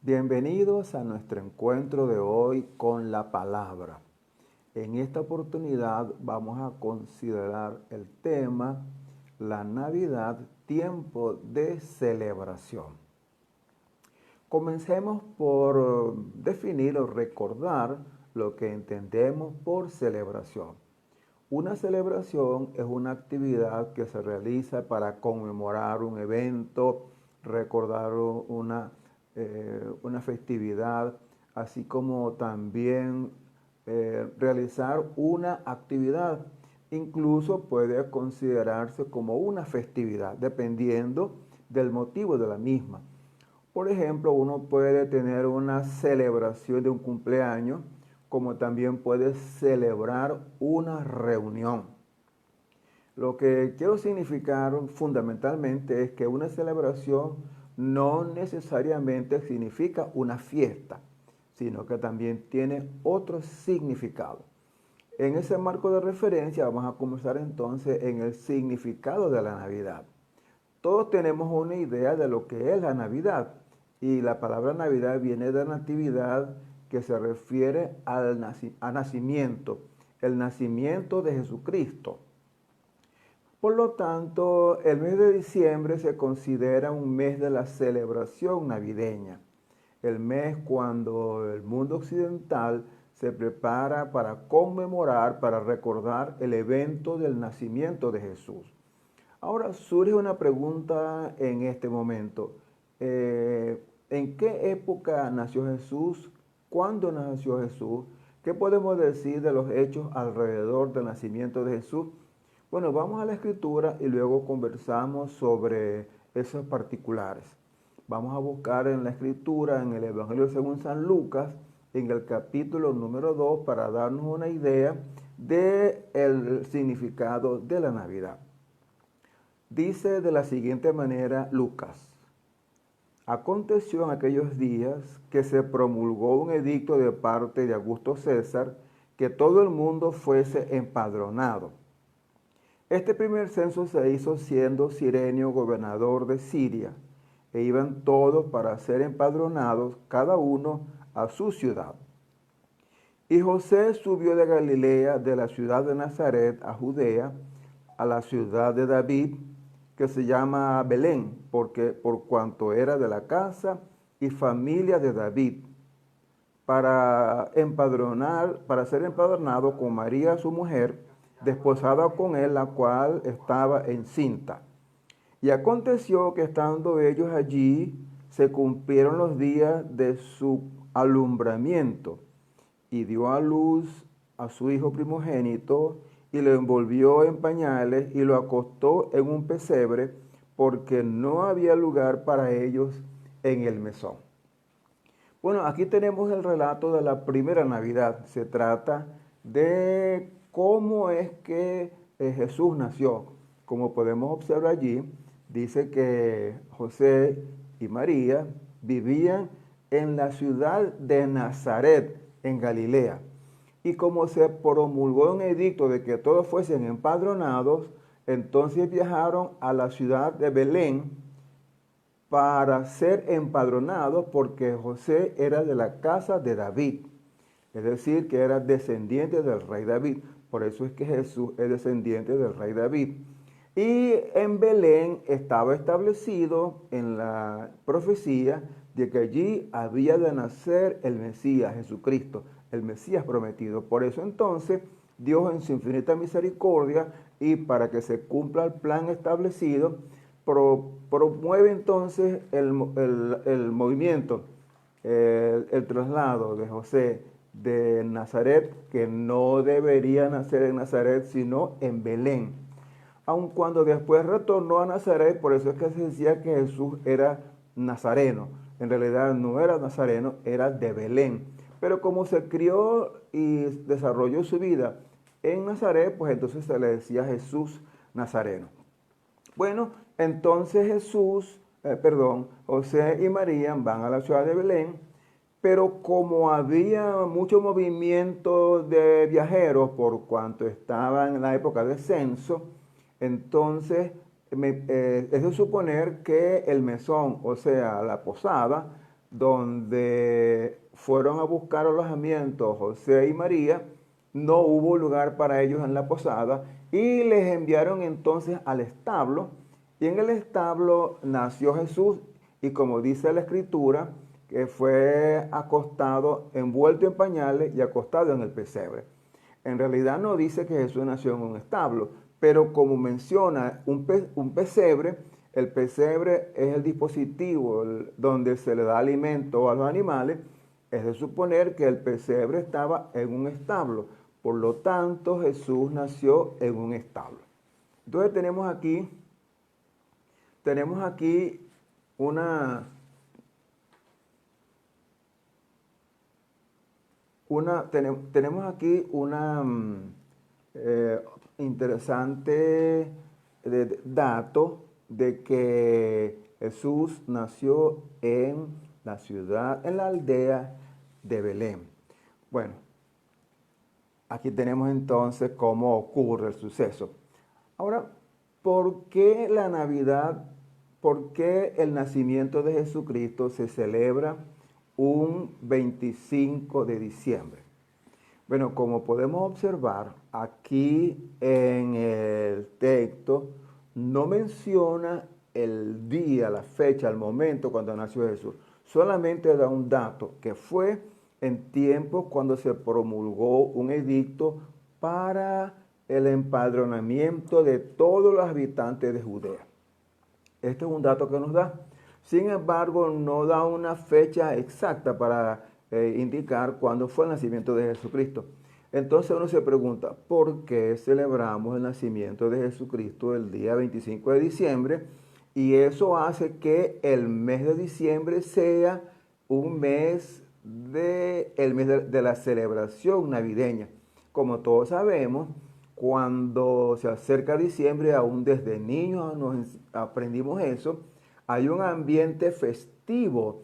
Bienvenidos a nuestro encuentro de hoy con la palabra. En esta oportunidad vamos a considerar el tema la Navidad, tiempo de celebración. Comencemos por definir o recordar lo que entendemos por celebración. Una celebración es una actividad que se realiza para conmemorar un evento, recordar una festividad, así como también realizar una actividad. Incluso puede considerarse como una festividad, dependiendo del motivo de la misma. Por ejemplo, uno puede tener una celebración de un cumpleaños, como también puede celebrar una reunión. Lo que quiero significar fundamentalmente es que una celebración no necesariamente significa una fiesta, sino que también tiene otro significado. En ese marco de referencia vamos a comenzar entonces en el significado de la Navidad. Todos tenemos una idea de lo que es la Navidad y la palabra Navidad viene de natividad, que se refiere al nacimiento, el nacimiento de Jesucristo. Por lo tanto, el mes de diciembre se considera un mes de la celebración navideña, el mes cuando el mundo occidental se prepara para conmemorar, para recordar el evento del nacimiento de Jesús. Ahora surge una pregunta en este momento. ¿En qué época nació Jesús? ¿Cuándo nació Jesús? ¿Qué podemos decir de los hechos alrededor del nacimiento de Jesús? Bueno, vamos a la escritura y luego conversamos sobre esos particulares. Vamos a buscar en la escritura, en el Evangelio según San Lucas, en el capítulo número 2, para darnos una idea del significado de la Navidad. Dice de la siguiente manera Lucas: aconteció en aquellos días que se promulgó un edicto de parte de Augusto César que todo el mundo fuese empadronado. Este primer censo se hizo siendo Cirenio gobernador de Siria, e iban todos para ser empadronados, cada uno a su ciudad. Y José subió de Galilea, de la ciudad de Nazaret a Judea, a la ciudad de David, que se llama Belén, porque por cuanto era de la casa y familia de David, para ser empadronado con María su mujer, desposada con él, la cual estaba encinta. Y aconteció que estando ellos allí, se cumplieron los días de su alumbramiento, y dio a luz a su hijo primogénito, y lo envolvió en pañales y lo acostó en un pesebre, porque no había lugar para ellos en el mesón. Bueno, aquí tenemos el relato de la primera Navidad. Se trata de cómo es que Jesús nació. Como podemos observar allí, dice que José y María vivían en la ciudad de Nazaret, en Galilea. Y como se promulgó un edicto de que todos fuesen empadronados, entonces viajaron a la ciudad de Belén para ser empadronados, porque José era de la casa de David, es decir, que era descendiente del rey David. Por eso es que Jesús es descendiente del rey David. Y en Belén estaba establecido en la profecía de que allí había de nacer el Mesías, Jesucristo, el Mesías prometido. Por eso entonces Dios, en su infinita misericordia y para que se cumpla el plan establecido, promueve entonces el movimiento, el traslado de José de Nazaret, que no debería nacer en Nazaret, sino en Belén. Aun cuando después retornó a Nazaret, por eso es que se decía que Jesús era nazareno. En realidad no era nazareno, era de Belén. Pero como se crió y desarrolló su vida en Nazaret, pues entonces se le decía Jesús Nazareno. Bueno, entonces José y María van a la ciudad de Belén, pero como había mucho movimiento de viajeros por cuanto estaba en la época de censo, entonces es de suponer que el mesón, o sea, la posada, donde fueron a buscar alojamiento José y María, no hubo lugar para ellos en la posada y les enviaron entonces al establo. Y en el establo nació Jesús y como dice la escritura, que fue acostado, envuelto en pañales y acostado en el pesebre. En realidad no dice que Jesús nació en un establo, pero como menciona un pesebre, el pesebre es el dispositivo donde se le da alimento a los animales, es de suponer que el pesebre estaba en un establo. Por lo tanto, Jesús nació en un establo. Entonces tenemos aquí una, tenemos aquí una eh, interesante dato de que Jesús nació en la ciudad, en la aldea de Belén. Bueno, aquí tenemos entonces cómo ocurre el suceso. Ahora, ¿por qué la Navidad, por qué el nacimiento de Jesucristo se celebra un 25 de diciembre? Bueno, como podemos observar, aquí en el texto no menciona el día, la fecha, el momento cuando nació Jesús. Solamente da un dato, que fue en tiempos cuando se promulgó un edicto para el empadronamiento de todos los habitantes de Judea. Este es un dato que nos da. Sin embargo, no da una fecha exacta para indicar cuándo fue el nacimiento de Jesucristo. Entonces uno se pregunta, ¿por qué celebramos el nacimiento de Jesucristo el día 25 de diciembre? Y eso hace que el mes de diciembre sea un mes el mes de la celebración navideña. Como todos sabemos, cuando se acerca diciembre, aún desde niños aprendimos eso, hay un ambiente festivo.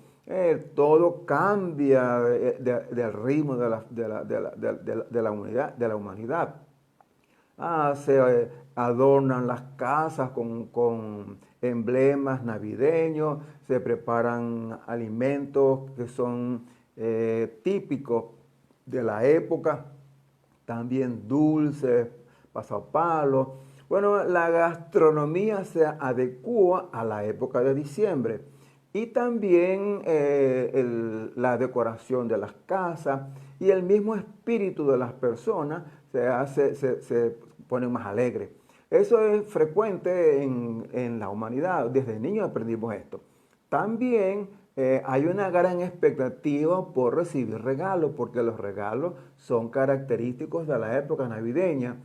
Todo cambia del ritmo de la humanidad. Se adornan las casas con emblemas navideños, se preparan alimentos que son típicos de la época, también dulces, pasapalos. Bueno, la gastronomía se adecua a la época de diciembre y también la decoración de las casas y el mismo espíritu de las personas se pone más alegre. Eso es frecuente en la humanidad, desde niños aprendimos esto. También hay una gran expectativa por recibir regalos, porque los regalos son característicos de la época navideña.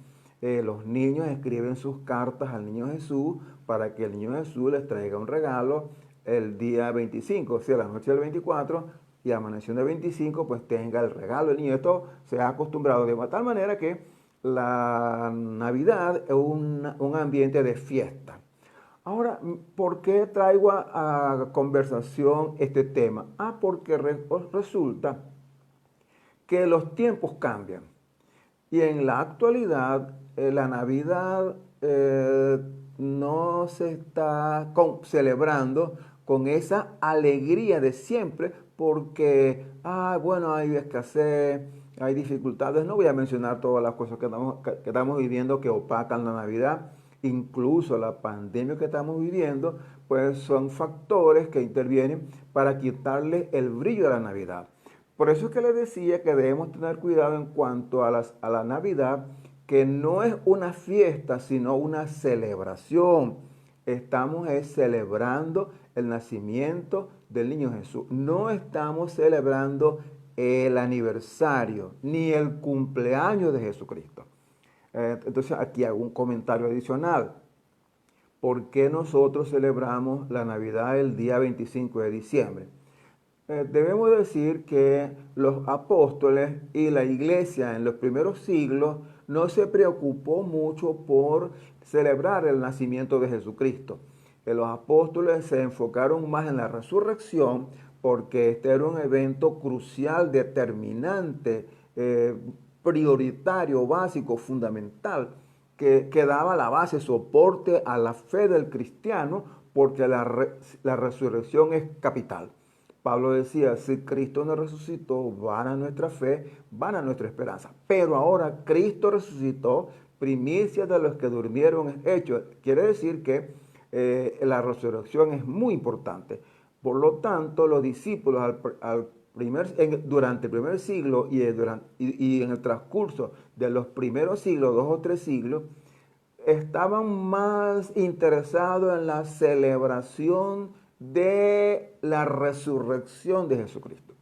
Los niños escriben sus cartas al niño Jesús para que el niño Jesús les traiga un regalo el día 25, o sea, la noche del 24, y amaneciendo el 25, pues tenga el regalo del niño. Esto se ha acostumbrado de tal manera que la Navidad es un ambiente de fiesta. Ahora, ¿por qué traigo a conversación este tema? Porque resulta que los tiempos cambian. Y en la actualidad, la Navidad no se está celebrando con esa alegría de siempre porque, bueno, hay escasez, hay dificultades. No voy a mencionar todas las cosas que estamos viviendo que opacan la Navidad. Incluso la pandemia que estamos viviendo, pues son factores que intervienen para quitarle el brillo a la Navidad. Por eso es que les decía que debemos tener cuidado en cuanto a la Navidad, que no es una fiesta, sino una celebración. Estamos celebrando el nacimiento del niño Jesús. No estamos celebrando el aniversario ni el cumpleaños de Jesucristo. Entonces aquí hago un comentario adicional. ¿Por qué nosotros celebramos la Navidad el día 25 de diciembre? Debemos decir que los apóstoles y la iglesia en los primeros siglos no se preocupó mucho por celebrar el nacimiento de Jesucristo. Los apóstoles se enfocaron más en la resurrección porque este era un evento crucial, determinante, prioritario, básico, fundamental, que daba la base, soporte a la fe del cristiano porque la resurrección es capital. Pablo decía, si Cristo no resucitó, vana nuestra fe, vana nuestra esperanza. Pero ahora Cristo resucitó, primicia de los que durmieron es hecho. Quiere decir que la resurrección es muy importante. Por lo tanto, los discípulos durante el primer siglo y en el transcurso de los primeros siglos, 2 o 3 siglos, estaban más interesados en la celebración de la resurrección de Jesucristo.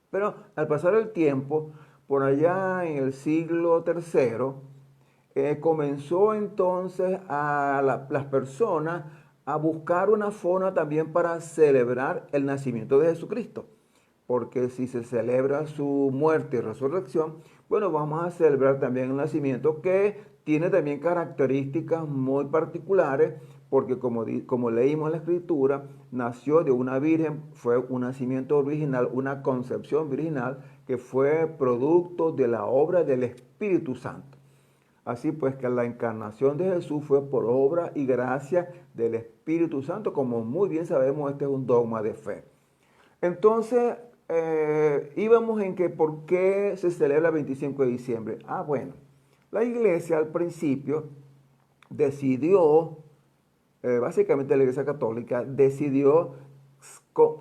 Pero al pasar el tiempo, por allá en el siglo III, comenzó entonces las personas a buscar una forma también para celebrar el nacimiento de Jesucristo. Porque si se celebra su muerte y resurrección, bueno, vamos a celebrar también el nacimiento, que tiene también características muy particulares, porque como leímos en la Escritura, nació de una virgen, fue un nacimiento original, una concepción virginal, que fue producto de la obra del Espíritu Santo. Así pues que la encarnación de Jesús fue por obra y gracia del Espíritu Santo, como muy bien sabemos, este es un dogma de fe. Entonces, íbamos en que por qué se celebra el 25 de diciembre. Bueno, la iglesia al principio decidió, básicamente la iglesia católica, decidió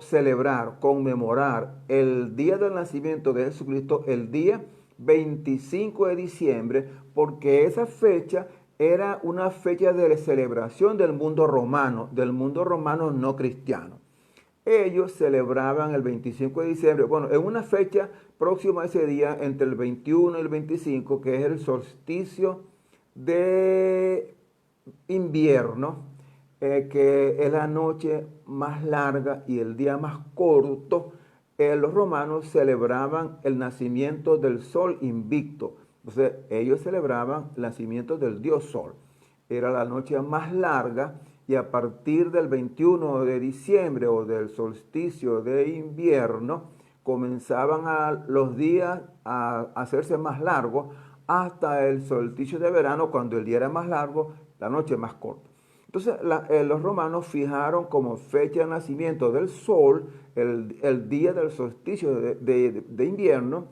celebrar, conmemorar el día del nacimiento de Jesucristo, el día 25 de diciembre, porque esa fecha era una fecha de celebración del mundo romano no cristiano. Ellos celebraban el 25 de diciembre, bueno, en una fecha próxima a ese día, entre el 21 y el 25, que es el solsticio de invierno, que es la noche más larga y el día más corto. Los romanos celebraban el nacimiento del sol invicto. Entonces, ellos celebraban el nacimiento del dios sol. Era la noche más larga, y a partir del 21 de diciembre o del solsticio de invierno comenzaban los días a hacerse más largos hasta el solsticio de verano, cuando el día era más largo, la noche más corta. Entonces los romanos fijaron como fecha de nacimiento del sol el día del solsticio de invierno,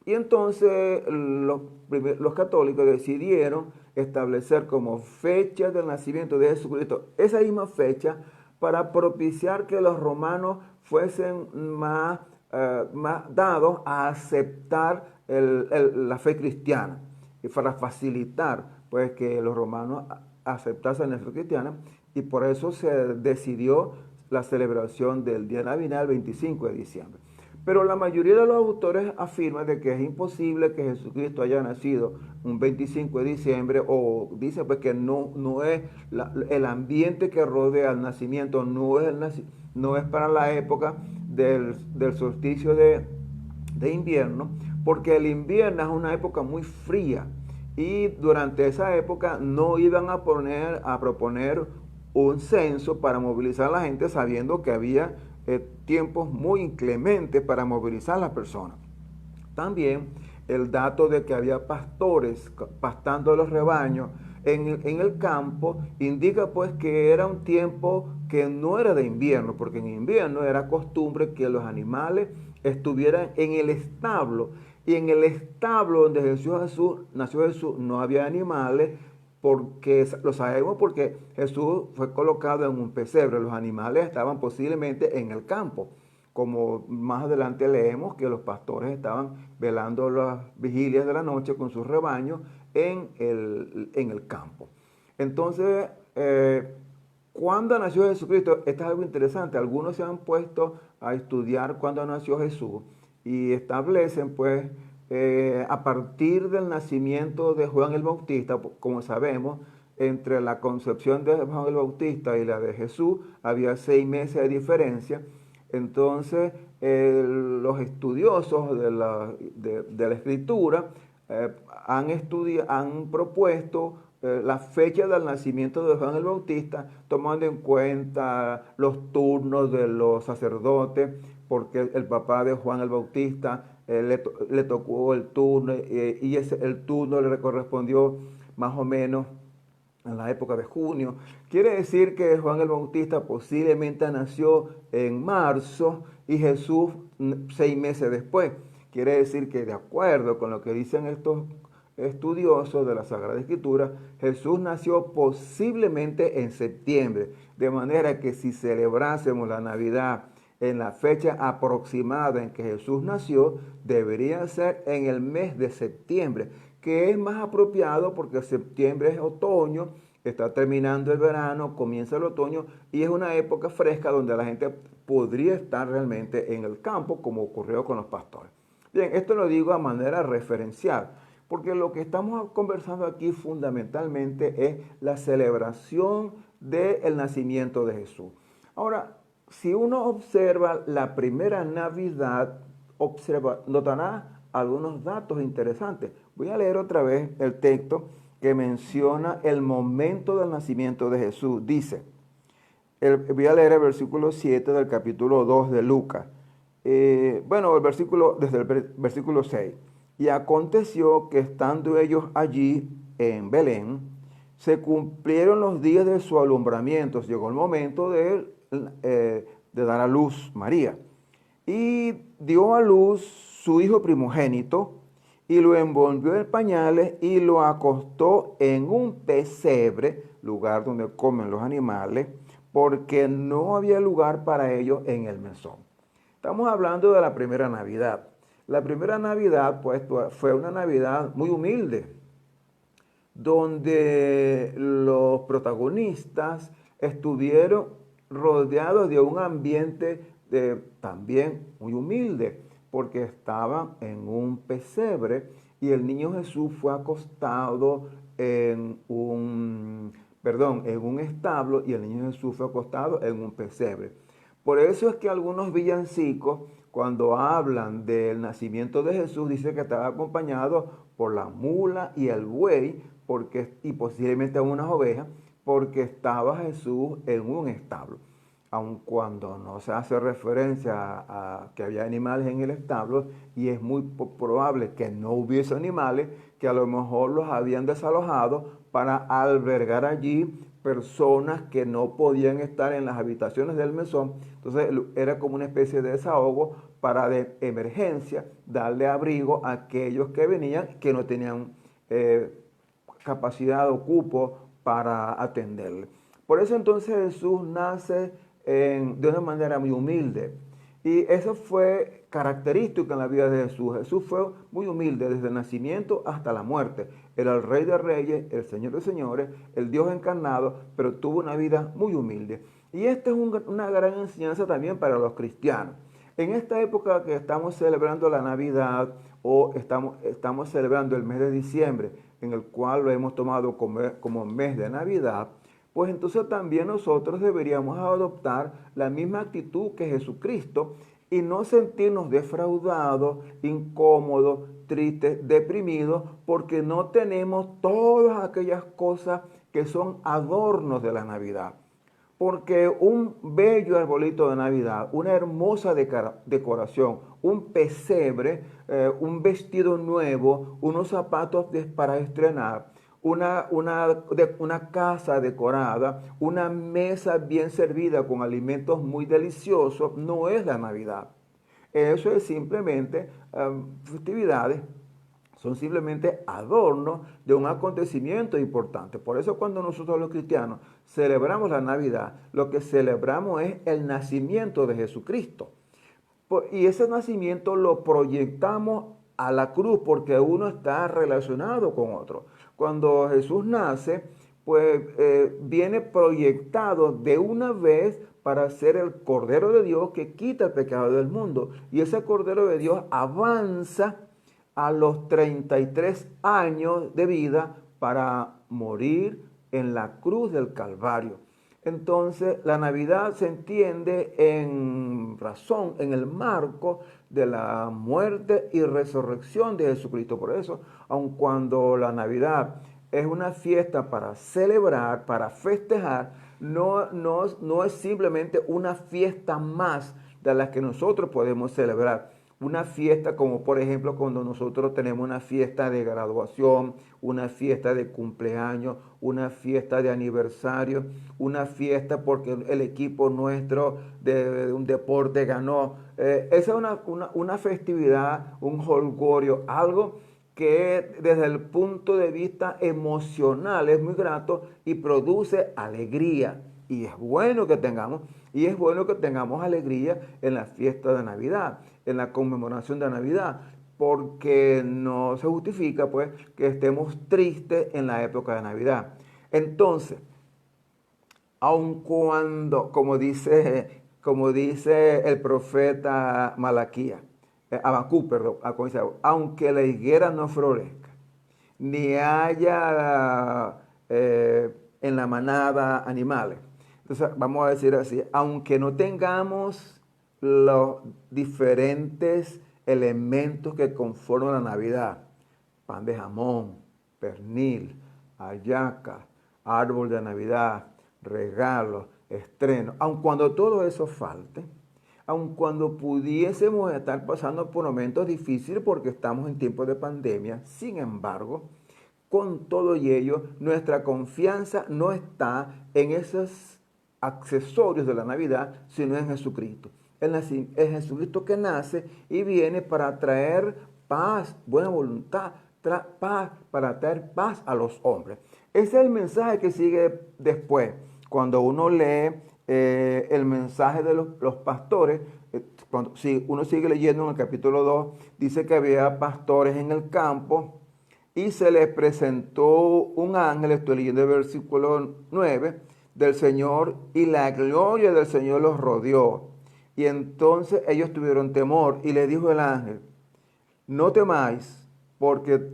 y entonces los católicos decidieron establecer como fecha del nacimiento de Jesucristo esa misma fecha, para propiciar que los romanos fuesen más dados a aceptar la fe cristiana, y para facilitar pues que los romanos aceptasen la fe cristiana, y por eso se decidió la celebración del día navidad el 25 de diciembre. Pero la mayoría de los autores afirman de que es imposible que Jesucristo haya nacido un 25 de diciembre, o dicen pues que no es el ambiente que rodea el nacimiento, no es para la época del solsticio de invierno, porque el invierno es una época muy fría, y durante esa época no iban a proponer un censo para movilizar a la gente, sabiendo que había tiempos muy inclementes para movilizar a las personas. También el dato de que había pastores pastando los rebaños en el campo indica pues que era un tiempo que no era de invierno, porque en invierno era costumbre que los animales estuvieran en el establo, y en el establo donde nació Jesús no había animales, porque lo sabemos porque Jesús fue colocado en un pesebre. Los animales estaban posiblemente en el campo, como más adelante leemos que los pastores estaban velando las vigilias de la noche con sus rebaños en el campo. Entonces, ¿cuándo nació Jesucristo? Esto es algo interesante. Algunos se han puesto a estudiar cuándo nació Jesús, y establecen pues a partir del nacimiento de Juan el Bautista. Como sabemos, entre la concepción de Juan el Bautista y la de Jesús había 6 meses de diferencia. Entonces, los estudiosos de la Escritura han propuesto la fecha del nacimiento de Juan el Bautista, tomando en cuenta los turnos de los sacerdotes, porque el papá de Juan el Bautista le tocó el turno, y el turno le correspondió más o menos en la época de junio. Quiere decir que Juan el Bautista posiblemente nació en marzo y Jesús 6 meses después. Quiere decir que de acuerdo con lo que dicen estos estudiosos de la Sagrada Escritura, Jesús nació posiblemente en septiembre, de manera que si celebrásemos la Navidad en la fecha aproximada en que Jesús nació, debería ser en el mes de septiembre, que es más apropiado porque septiembre es otoño, está terminando el verano, comienza el otoño y es una época fresca donde la gente podría estar realmente en el campo, como ocurrió con los pastores. Bien, esto lo digo a manera referencial, porque lo que estamos conversando aquí fundamentalmente es la celebración del nacimiento de Jesús. Ahora, si uno observa la primera Navidad, notará algunos datos interesantes. Voy a leer otra vez el texto que menciona el momento del nacimiento de Jesús. Dice, voy a leer el versículo 7 del capítulo 2 de Lucas. Desde el versículo 6. Y aconteció que estando ellos allí en Belén, se cumplieron los días de su alumbramiento. Llegó el momento de dar a luz María. Y dio a luz su hijo primogénito y lo envolvió en pañales y lo acostó en un pesebre, lugar donde comen los animales, porque no había lugar para ellos en el mesón. Estamos hablando de la primera Navidad. La primera Navidad, pues, fue una Navidad muy humilde, donde los protagonistas estuvieron rodeados de un ambiente también muy humilde, porque estaban en un pesebre y el niño Jesús fue acostado en un establo y el niño Jesús fue acostado en un pesebre. Por eso es que algunos villancicos, cuando hablan del nacimiento de Jesús, dicen que estaba acompañado por la mula y el buey, y posiblemente unas ovejas, porque estaba Jesús en un establo. Aun cuando no se hace referencia a que había animales en el establo, y es muy probable que no hubiese animales, que a lo mejor los habían desalojado para albergar allí personas que no podían estar en las habitaciones del mesón. Entonces era como una especie de desahogo para de emergencia, darle abrigo a aquellos que venían que no tenían capacidad o cupo para atenderle. Por eso entonces Jesús nace de una manera muy humilde. Y eso fue característico en la vida de Jesús. Jesús fue muy humilde desde el nacimiento hasta la muerte. Era el Rey de Reyes, el Señor de Señores, el Dios encarnado, pero tuvo una vida muy humilde. Y esta es una gran enseñanza también para los cristianos. En esta época que estamos celebrando la Navidad o estamos celebrando el mes de diciembre, en el cual lo hemos tomado como mes de Navidad, pues entonces también nosotros deberíamos adoptar la misma actitud que Jesucristo y no sentirnos defraudados, incómodos, tristes, deprimidos, porque no tenemos todas aquellas cosas que son adornos de la Navidad. Porque un bello arbolito de Navidad, una hermosa decoración, un pesebre, un vestido nuevo, unos zapatos para estrenar, una casa decorada, una mesa bien servida con alimentos muy deliciosos, no es la Navidad. Eso es simplemente festividades, son simplemente adornos de un acontecimiento importante. Por eso cuando nosotros los cristianos celebramos la Navidad, lo que celebramos es el nacimiento de Jesucristo. Y ese nacimiento lo proyectamos a la cruz porque uno está relacionado con otro. Cuando Jesús nace, pues viene proyectado de una vez para ser el Cordero de Dios que quita el pecado del mundo. Y ese Cordero de Dios avanza a los 33 años de vida para morir en la cruz del Calvario. Entonces, la Navidad se entiende en razón, en el marco de la muerte y resurrección de Jesucristo. Por eso, aun cuando la Navidad es una fiesta para celebrar, para festejar, no es simplemente una fiesta más de las que nosotros podemos celebrar. Una fiesta como por ejemplo cuando nosotros tenemos una fiesta de graduación, una fiesta de cumpleaños, una fiesta de aniversario, una fiesta porque el equipo nuestro de un deporte ganó. Esa es una festividad, un jolgorio, algo que desde el punto de vista emocional es muy grato y produce alegría. Y es bueno que tengamos, y es bueno que tengamos alegría en la fiesta de Navidad, en la conmemoración de Navidad, porque no se justifica pues que estemos tristes en la época de Navidad. Entonces, aun cuando, como dice el profeta Malaquía, Abacú, perdón, como dice, aunque la higuera no florezca, ni haya en la manada animales. Entonces, vamos a decir así, aunque no tengamos los diferentes elementos que conforman la Navidad, pan de jamón, pernil, hallaca, árbol de Navidad, regalos, estreno, aun cuando todo eso falte, aun cuando pudiésemos estar pasando por momentos difíciles porque estamos en tiempos de pandemia, sin embargo, con todo y ello, nuestra confianza no está en esos accesorios de la Navidad, sino en Jesucristo. Es Jesucristo que nace y viene para traer paz, buena voluntad, paz, para traer paz a los hombres. Ese es el mensaje que sigue después. Cuando uno lee el mensaje de los pastores, si uno sigue leyendo en el capítulo 2, dice que había pastores en el campo y se les presentó un ángel, estoy leyendo el versículo 9, del Señor, y la gloria del Señor los rodeó. Y entonces ellos tuvieron temor, y le dijo el ángel, no temáis, porque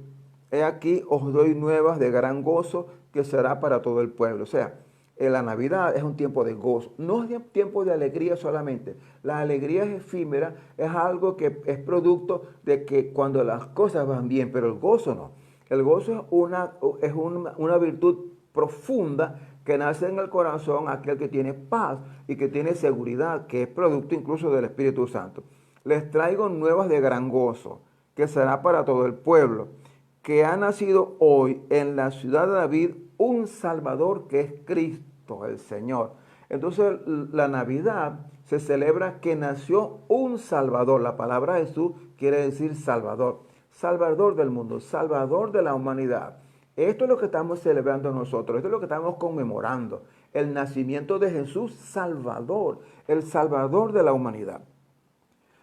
he aquí os doy nuevas de gran gozo que será para todo el pueblo. O sea, la Navidad es un tiempo de gozo, no es un tiempo de alegría solamente. La alegría es efímera, es algo que es producto de que cuando las cosas van bien, pero el gozo no. El gozo es una virtud profunda que nace en el corazón aquel que tiene paz y que tiene seguridad, que es producto incluso del Espíritu Santo. Les traigo nuevas de gran gozo, que será para todo el pueblo, que ha nacido hoy en la ciudad de David un Salvador que es Cristo, el Señor. Entonces la Navidad se celebra que nació un Salvador. La palabra Jesús quiere decir Salvador. Salvador del mundo, Salvador de la humanidad. Esto es lo que estamos celebrando nosotros, esto es lo que estamos conmemorando. El nacimiento de Jesús Salvador, el Salvador de la humanidad.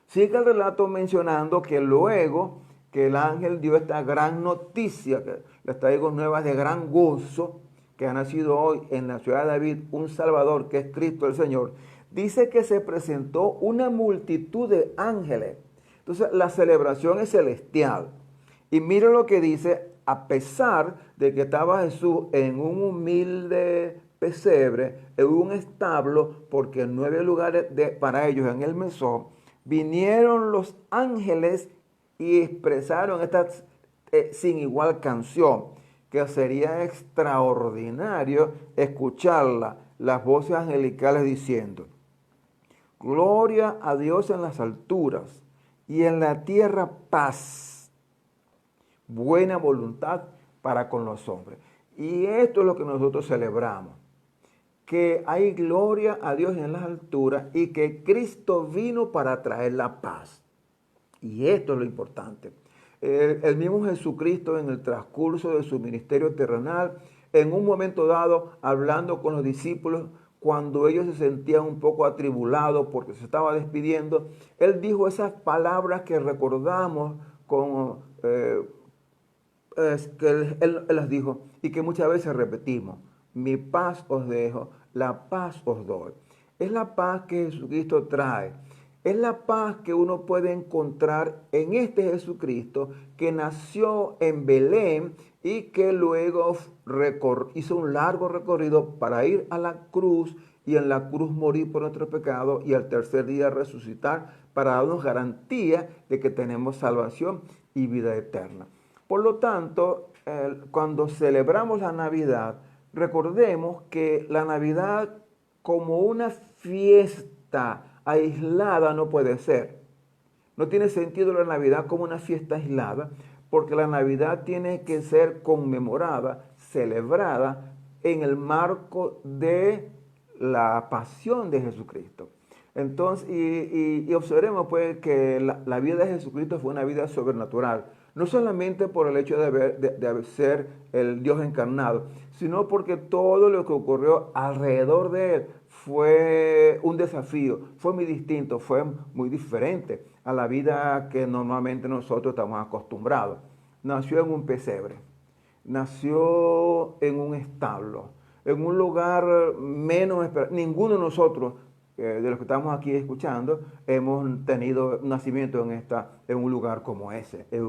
Sigue el relato mencionando que luego que el ángel dio esta gran noticia, que les traigo nuevas de gran gozo, que ha nacido hoy en la ciudad de David un Salvador, que es Cristo el Señor, dice que se presentó una multitud de ángeles. Entonces la celebración es celestial. Y mire lo que dice, a pesar de que estaba Jesús en un humilde pesebre, en un establo, porque no había lugares para ellos en el mesón, vinieron los ángeles y expresaron esta sin igual canción, que sería extraordinario escucharla, las voces angelicales diciendo, gloria a Dios en las alturas y en la tierra paz, buena voluntad para con los hombres. Y esto es lo que nosotros celebramos, que hay gloria a Dios en las alturas y que Cristo vino para traer la paz. Y esto es lo importante. El mismo Jesucristo en el transcurso de su ministerio terrenal, en un momento dado, hablando con los discípulos, cuando ellos se sentían un poco atribulados porque se estaba despidiendo, Él dijo esas palabras que recordamos con, que él las dijo y que muchas veces repetimos. Mi paz os dejo, la paz os doy. Es la paz que Jesucristo trae. Es la paz que uno puede encontrar en este Jesucristo que nació en Belén y que luego hizo un largo recorrido para ir a la cruz y en la cruz morir por nuestro pecado y al tercer día resucitar para darnos garantía de que tenemos salvación y vida eterna. Por lo tanto, cuando celebramos la Navidad, recordemos que la Navidad como una fiesta aislada no puede ser. No tiene sentido la Navidad como una fiesta aislada, porque la Navidad tiene que ser conmemorada, celebrada en el marco de la pasión de Jesucristo. Entonces, y observemos pues que la vida de Jesucristo fue una vida sobrenatural, no solamente por el hecho de ser el Dios encarnado, sino porque todo lo que ocurrió alrededor de él fue un desafío, fue muy distinto, fue muy diferente a la vida que normalmente nosotros estamos acostumbrados. Nació en un pesebre, nació en un establo, en un lugar menos esperado. Ninguno de nosotros, de los que estamos aquí escuchando, hemos tenido nacimiento en un lugar como ese, en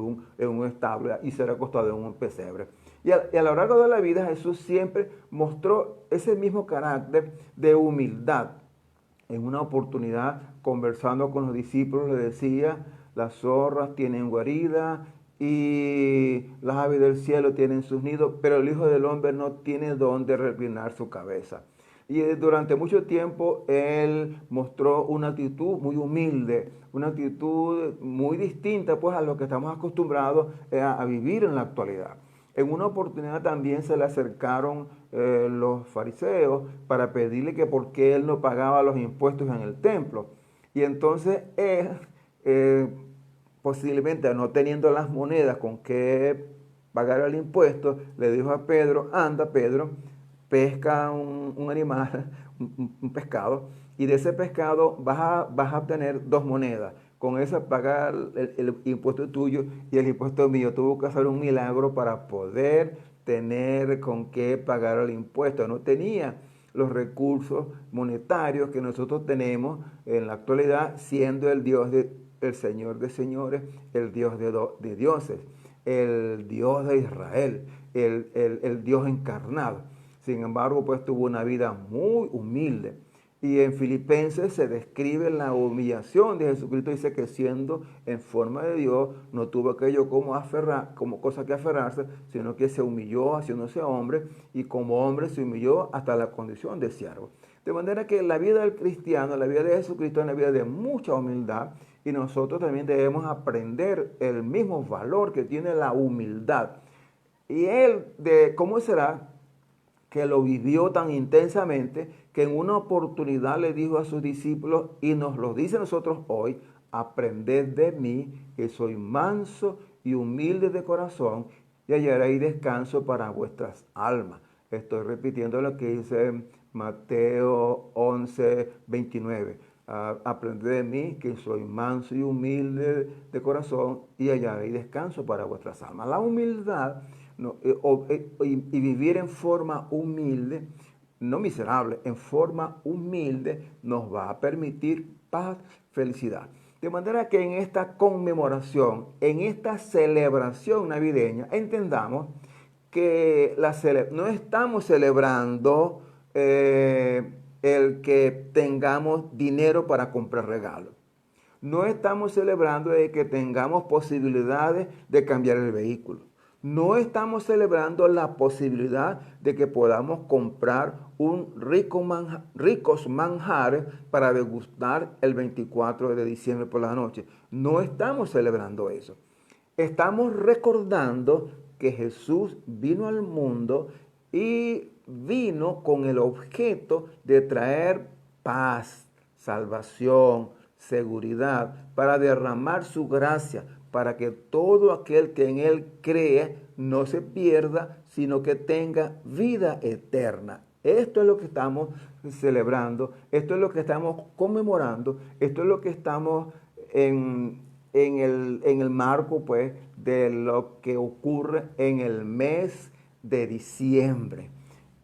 un establo y ser acostado en un pesebre. Y a lo largo de la vida Jesús siempre mostró ese mismo carácter de humildad. En una oportunidad, conversando con los discípulos, le decía, las zorras tienen guarida y las aves del cielo tienen sus nidos, pero el Hijo del Hombre no tiene dónde reclinar su cabeza. Y durante mucho tiempo él mostró una actitud muy humilde, una actitud muy distinta pues a lo que estamos acostumbrados a vivir en la actualidad. En una oportunidad también se le acercaron los fariseos para pedirle que por qué él no pagaba los impuestos en el templo. Y entonces él, posiblemente no teniendo las monedas con que pagar el impuesto, le dijo a Pedro, anda Pedro, pesca un animal, un pescado, y de ese pescado vas a obtener 2 monedas. Con esa pagar el impuesto tuyo y el impuesto mío. Tuvo que hacer un milagro para poder tener con qué pagar el impuesto. No tenía los recursos monetarios que nosotros tenemos en la actualidad, siendo el Señor de señores, el Dios de dioses, el Dios de Israel, el Dios encarnado. Sin embargo, pues tuvo una vida muy humilde. Y en Filipenses se describe la humillación de Jesucristo. Dice que siendo en forma de Dios, no tuvo aquello como cosa que aferrarse, sino que se humilló haciéndose hombre, y como hombre se humilló hasta la condición de siervo. De manera que la vida del cristiano, la vida de Jesucristo es una vida de mucha humildad, y nosotros también debemos aprender el mismo valor que tiene la humildad. Y ¿cómo será que lo vivió tan intensamente que en una oportunidad le dijo a sus discípulos, y nos lo dice a nosotros hoy, aprended de mí, que soy manso y humilde de corazón, y hallaréis descanso para vuestras almas? Estoy repitiendo lo que dice Mateo 11:29. Aprended de mí, que soy manso y humilde de corazón, y hallaréis descanso para vuestras almas. La humildad y vivir en forma humilde, no miserable, en forma humilde, nos va a permitir paz, felicidad. De manera que en esta conmemoración, en esta celebración navideña, entendamos que no estamos celebrando el que tengamos dinero para comprar regalos. No estamos celebrando de que tengamos posibilidades de cambiar el vehículo. No estamos celebrando la posibilidad de que podamos comprar ricos manjares para degustar el 24 de diciembre por la noche. No estamos celebrando eso. Estamos recordando que Jesús vino al mundo y vino con el objeto de traer paz, salvación, seguridad, para derramar su gracia, para que todo aquel que en Él cree no se pierda, sino que tenga vida eterna. Esto es lo que estamos celebrando, esto es lo que estamos conmemorando, esto es lo que estamos en el marco pues, de lo que ocurre en el mes de diciembre.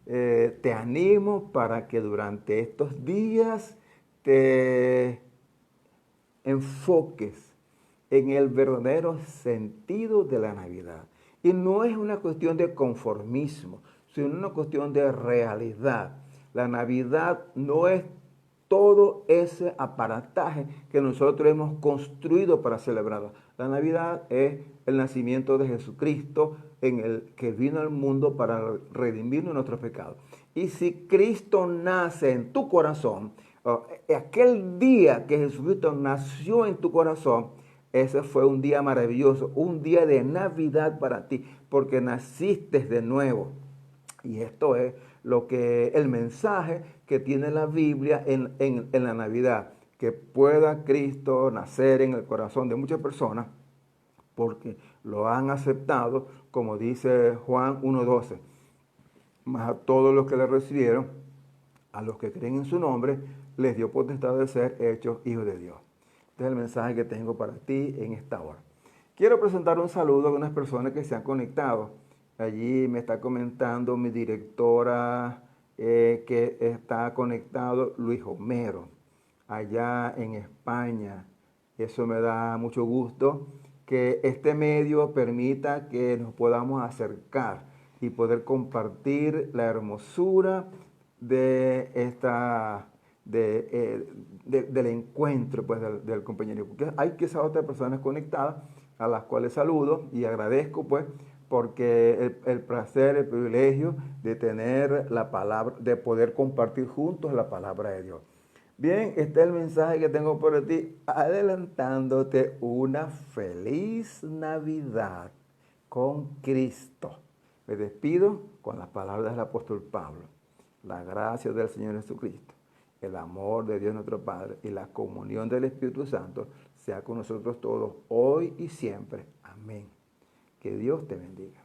Te animo para que durante estos días te enfoques en el verdadero sentido de la Navidad. Y no es una cuestión de conformismo, sino una cuestión de realidad. La Navidad no es todo ese aparataje que nosotros hemos construido para celebrarla. La Navidad es el nacimiento de Jesucristo, en el que vino al mundo para redimirnos nuestros pecados. Y si Cristo nace en tu corazón, aquel día que Jesucristo nació en tu corazón, Ese fue un día maravilloso, un día de Navidad para ti, porque naciste de nuevo. Y esto es lo que el mensaje que tiene la Biblia en la Navidad, que pueda Cristo nacer en el corazón de muchas personas porque lo han aceptado, como dice Juan 1:12. Mas a todos los que le recibieron, a los que creen en su nombre, les dio potestad de ser hechos hijos de Dios. Este es el mensaje que tengo para ti en esta hora. Quiero presentar un saludo a unas personas que se han conectado. Allí me está comentando mi directora que está conectado, Luis Homero, allá en España. Eso me da mucho gusto que este medio permita que nos podamos acercar y poder compartir la hermosura de del encuentro pues, del compañero. Porque hay quizás otras personas conectadas a las cuales saludo y agradezco pues porque el placer, el privilegio de tener la palabra, de poder compartir juntos la palabra de Dios. Bien, este es el mensaje que tengo para ti, adelantándote una feliz Navidad con Cristo. Me despido con las palabras del apóstol Pablo. La gracia del Señor Jesucristo, el amor de Dios nuestro Padre y la comunión del Espíritu Santo sea con nosotros todos, hoy y siempre. Amén. Que Dios te bendiga.